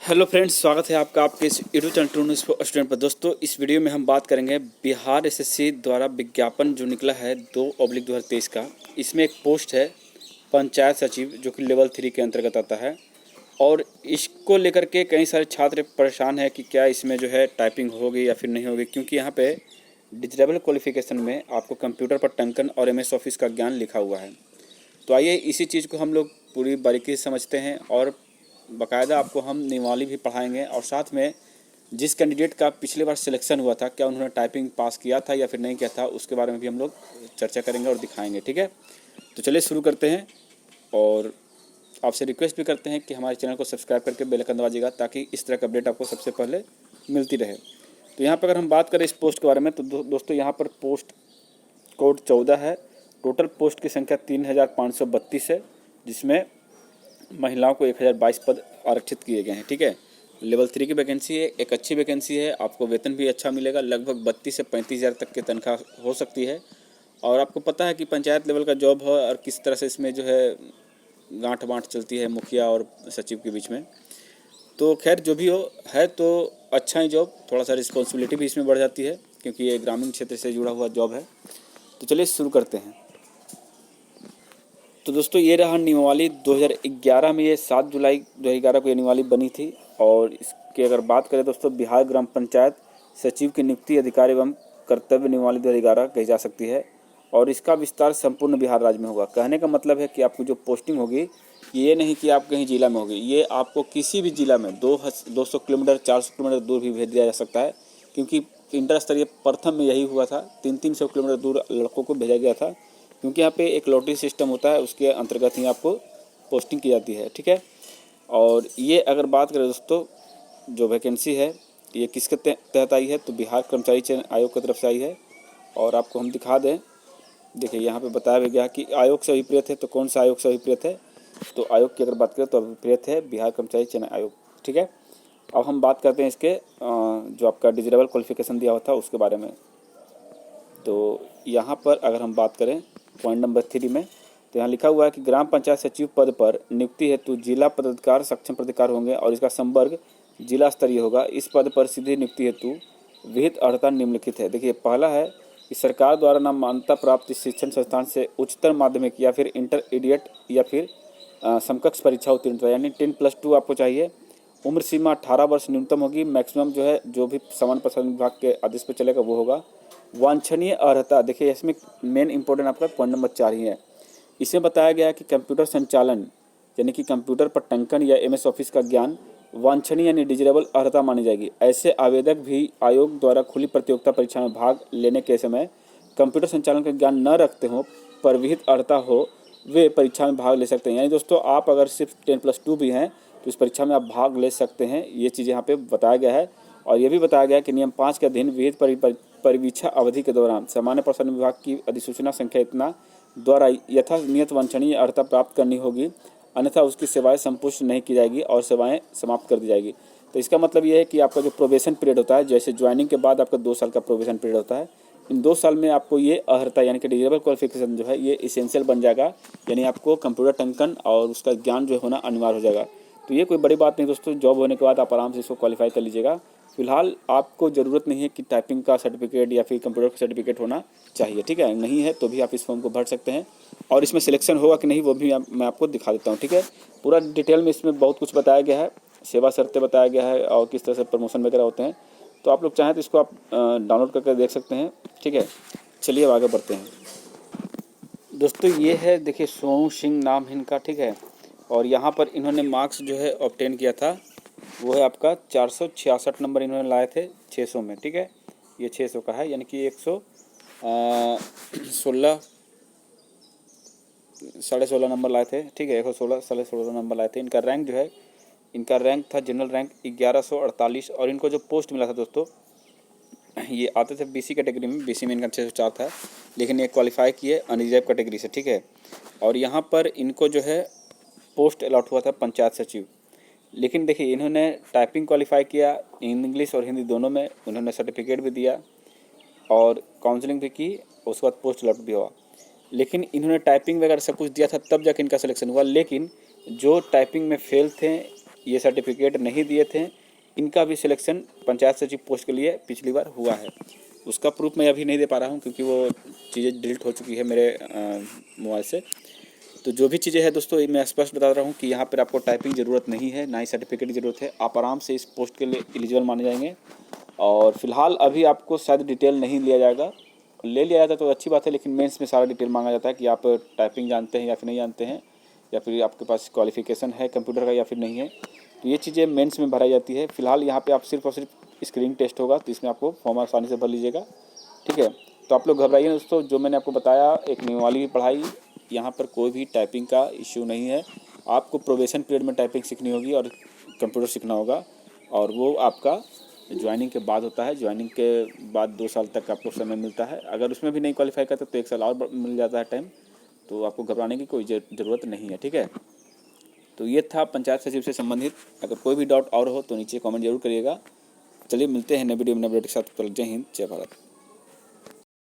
Hello friends, स्वागत है आपका आपके इस YouTube channel true news for student पर। दोस्तों, इस वीडियो में हम बात करेंगे बिहार एसएससी द्वारा विज्ञापन जो निकला है 2/2023 का। इसमें एक पोस्ट है पंचायत सचिव, जो कि लेवल 3 के अंतर्गत आता है। और इसको लेकर के कई सारे छात्र परेशान हैं कि क्या इसमें जो है टाइपिंग होगी या फिर नहीं होगी, क्योंकि यहाँ पे डिजिटल क्वालिफिकेशन में आपको कंप्यूटर पर टंकन और एमएस ऑफिस का ज्ञान लिखा हुआ है। तो आइए इसी चीज़ को हम लोग पूरी बारीकी से समझते हैं और बाकायदा आपको हम नियमावली भी पढ़ाएंगे। और साथ में जिस कैंडिडेट का पिछले बार सिलेक्शन हुआ था, क्या उन्होंने टाइपिंग पास किया था या फिर नहीं किया था, उसके बारे में भी हम लोग चर्चा करेंगे और दिखाएंगे। ठीक है, तो चलिए शुरू करते हैं। और आपसे रिक्वेस्ट भी करते हैं कि हमारे चैनल को सब्सक्राइब करके बेल आइकन दबाइएगा, ताकि इस तरह का अपडेट आपको सबसे पहले मिलती रहे। तो यहाँ पर अगर हम बात करें इस पोस्ट के बारे में, तो दोस्तों यहाँ पर पोस्ट कोड 14 है। टोटल पोस्ट की संख्या 3532 है, जिसमें महिलाओं को 1022 पद आरक्षित किए गए हैं। ठीक है, लेवल 3 की वैकेंसी है, एक अच्छी वैकेंसी है। आपको वेतन भी अच्छा मिलेगा, लगभग 32 से 35 हज़ार तक की तनख्वाह हो सकती है। और आपको पता है कि पंचायत लेवल का जॉब है और किस तरह से इसमें जो है गांठ बांठ चलती है मुखिया और सचिव के बीच में। तो खैर जो भी हो है, तो अच्छा ही जॉब, थोड़ा सा रिस्पॉन्सिबिलिटी भी इसमें बढ़ जाती है, क्योंकि ये ग्रामीण क्षेत्र से जुड़ा हुआ जॉब है। तो चलिए शुरू करते हैं। तो दोस्तों, ये रहा नियमावली 2011 में, ये 7 जुलाई 2011 को ये नियमावली बनी थी। और इसकी अगर बात करें दोस्तों, बिहार ग्राम पंचायत सचिव की नियुक्ति, अधिकार एवं कर्तव्य नियमावली 2011 कही जा सकती है। और इसका विस्तार संपूर्ण बिहार राज्य में होगा। कहने का मतलब है कि आपको जो पोस्टिंग होगी, ये नहीं कि आप कहीं जिला में होगी, ये आपको किसी भी जिला में 200 किलोमीटर 400 किलोमीटर दूर भी भेज दिया जा सकता है। क्योंकि इंटर स्तरीय प्रथम में यही हुआ था, 300 किलोमीटर दूर लड़कों को भेजा गया था, क्योंकि यहाँ पे एक लॉटरी सिस्टम होता है, उसके अंतर्गत ही आपको पोस्टिंग की जाती है। ठीक है, और ये अगर बात करें दोस्तों, जो वैकेंसी है ये किसके तहत आई है, तो बिहार कर्मचारी चयन आयोग की तरफ से आई है। और आपको हम दिखा दें, देखिए यहाँ पे बताया गया कि आयोग से अभिप्रेत है। तो कौन सा आयोग से अभिप्रेत है, तो आयोग की अगर बात करें तो अभिप्रेत है बिहार कर्मचारी चयन आयोग। ठीक है, अब हम बात करते हैं इसके जो आपका डिजिटल क्वालिफिकेशन दिया हुआ था उसके बारे में। तो यहाँ पर अगर हम बात करें पॉइंट नंबर 3 में, तो यहाँ लिखा हुआ है कि ग्राम पंचायत सचिव पद पर नियुक्ति हेतु जिला पदाधिकार सक्षम पदाधिकार होंगे और इसका संवर्ग जिला स्तरीय होगा। इस पद पर सीधी नियुक्ति हेतु विहित अर्हता निम्नलिखित है। देखिए, पहला है कि सरकार द्वारा नाम मान्यता प्राप्त शिक्षण संस्थान से उच्चतर माध्यमिक या फिर इंटरमीडिएट या फिर समकक्ष परीक्षा उत्तीर्ण, यानी 10+2 आपको चाहिए। उम्र सीमा 18 वर्ष न्यूनतम होगी। मैक्सिमम जो है, जो भी सामान्य प्रशासन विभाग के आदेश पर चलेगा वो होगा। वांछनीय अर्हता, देखिए इसमें मेन इंपॉर्टेंट आपका पॉइंट नंबर 4 ही है। इसमें बताया गया है कि कंप्यूटर संचालन यानी कि कंप्यूटर पर टंकन या एमएस ऑफिस का ज्ञान वांछनीय यानी डिजिटेबल अर्हता मानी जाएगी। ऐसे आवेदक भी आयोग द्वारा खुली प्रतियोगिता परीक्षा में भाग लेने के समय कंप्यूटर संचालन का ज्ञान न रखते हों पर विहित अर्हता हो, वे परीक्षा में भाग ले सकते हैं। यानी दोस्तों, आप अगर सिर्फ 10+2 भी हैं तो इस परीक्षा में आप भाग ले सकते हैं। ये चीज़ यहाँ पे बताया गया है। और ये भी बताया गया है कि नियम 5 के अधीन विहित परीक्षा अवधि के दौरान सामान्य प्रशासन विभाग की अधिसूचना संख्या इतना द्वारा यथा नियत वांछनीय अर्हता प्राप्त करनी होगी, अन्यथा उसकी सेवाएं संपुष्ट नहीं की जाएगी और सेवाएं समाप्त कर दी जाएगी। तो इसका मतलब ये है कि आपका जो प्रोबेशन पीरियड होता है, जैसे ज्वाइनिंग के बाद आपका 2 साल का प्रोबेशन पीरियड होता है, इन 2 साल में आपको ये अर्हता यानी कि डिजिटल क्वालिफिकेशन जो है ये इसेंशियल बन जाएगा। यानी आपको कंप्यूटर टंकन और उसका ज्ञान जो होना अनिवार्य हो जाएगा। तो ये कोई बड़ी बात नहीं दोस्तों, जॉब होने के बाद आप आराम से इसको क्वालिफाई कर लीजिएगा। फिलहाल आपको ज़रूरत नहीं है कि टाइपिंग का सर्टिफिकेट या फिर कंप्यूटर का सर्टिफिकेट होना चाहिए। ठीक है, नहीं है तो भी आप इस फॉर्म को भर सकते हैं। और इसमें सिलेक्शन होगा कि नहीं वो भी मैं आपको दिखा देता हूँ। ठीक है, पूरा डिटेल में इसमें बहुत कुछ बताया गया है, सेवा शर्तें बताया गया है और किस तरह से प्रमोशन वगैरह होते हैं। तो आप लोग चाहें तो इसको आप डाउनलोड करके देख सकते हैं। ठीक है, चलिए अब आगे बढ़ते हैं। दोस्तों, ये है, देखिए सोनू सिंह नाम है इनका। ठीक है, और यहाँ पर इन्होंने मार्क्स जो है ऑब्टेन किया था, वो है आपका 466 नंबर इन्होंने लाए थे 600 में। ठीक है, ये 600 का है, यानी कि 116 16.5 नंबर लाए थे। ठीक है, 116 16.5 नंबर लाए थे। इनका रैंक जो है, इनका रैंक था जनरल रैंक 1148। और इनको जो पोस्ट मिला था दोस्तों, ये आते थे बीसी कैटेगरी में, बीसी में इनका 604 था, लेकिन ये क्वालिफाई किए अनरिजर्व कैटेगरी से। ठीक है, और यहाँ पर इनको जो है पोस्ट अलॉट हुआ था पंचायत सचिव। लेकिन देखिए, इन्होंने टाइपिंग क्वालिफाई किया, इंग्लिश और हिंदी दोनों में। उन्होंने सर्टिफिकेट भी दिया और काउंसलिंग भी की, उसके बाद पोस्ट अलॉट भी हुआ। लेकिन इन्होंने टाइपिंग वगैरह सब कुछ दिया था, तब जाके इनका सिलेक्शन हुआ। लेकिन जो टाइपिंग में फेल थे ये सर्टिफिकेट नहीं दिए थे, इनका भी सिलेक्शन पंचायत सचिव पोस्ट के लिए पिछली बार हुआ है। उसका प्रूफ मैं अभी नहीं दे पा रहा हूँ क्योंकि वो चीज़ें डिलीट हो चुकी है मेरे मोबाइल से। तो जो भी चीज़ें हैं दोस्तों, मैं स्पष्ट बता रहा हूँ कि यहाँ पर आपको टाइपिंग ज़रूरत नहीं है, ना ही सर्टिफिकेट की ज़रूरत है। आप आराम से इस पोस्ट के लिए एलिजिबल माने जाएंगे। और फिलहाल अभी आपको शायद डिटेल नहीं लिया जाएगा, ले लिया जाता तो अच्छी बात है, लेकिन मेंस में सारा डिटेल मांगा जाता है कि आप टाइपिंग जानते हैं या फिर नहीं जानते हैं, या फिर आपके पास क्वालिफिकेशन है कंप्यूटर का या फिर नहीं है। तो ये चीज़ें मेंस में भराई जाती है। फिलहाल यहाँ पे आप सिर्फ और सिर्फ स्क्रीनिंग टेस्ट होगा, तो इसमें आपको फॉर्म आसानी से भर लीजिएगा, ठीक है। तो आप लोग घबराइए दोस्तों, जो मैंने आपको बताया एक नियमावली की पढ़ाई, यहाँ पर कोई भी टाइपिंग का इश्यू नहीं है। आपको प्रोबेशन पीरियड में टाइपिंग सीखनी होगी और कंप्यूटर सीखना होगा, और वो आपका ज्वाइनिंग के बाद होता है। ज्वाइनिंग के बाद 2 साल तक आपको समय मिलता है। अगर उसमें भी नहीं क्वालिफाई करते तो 1 साल और मिल जाता है टाइम। तो आपको घबराने की कोई ज़रूरत नहीं है, ठीक है। तो ये था पंचायत सचिव से संबंधित। अगर कोई भी डाउट और हो तो नीचे कमेंट जरूर करिएगा। चलिए मिलते हैं नए वीडियो में नए अपडेट के साथ। जय हिंद, जय भारत।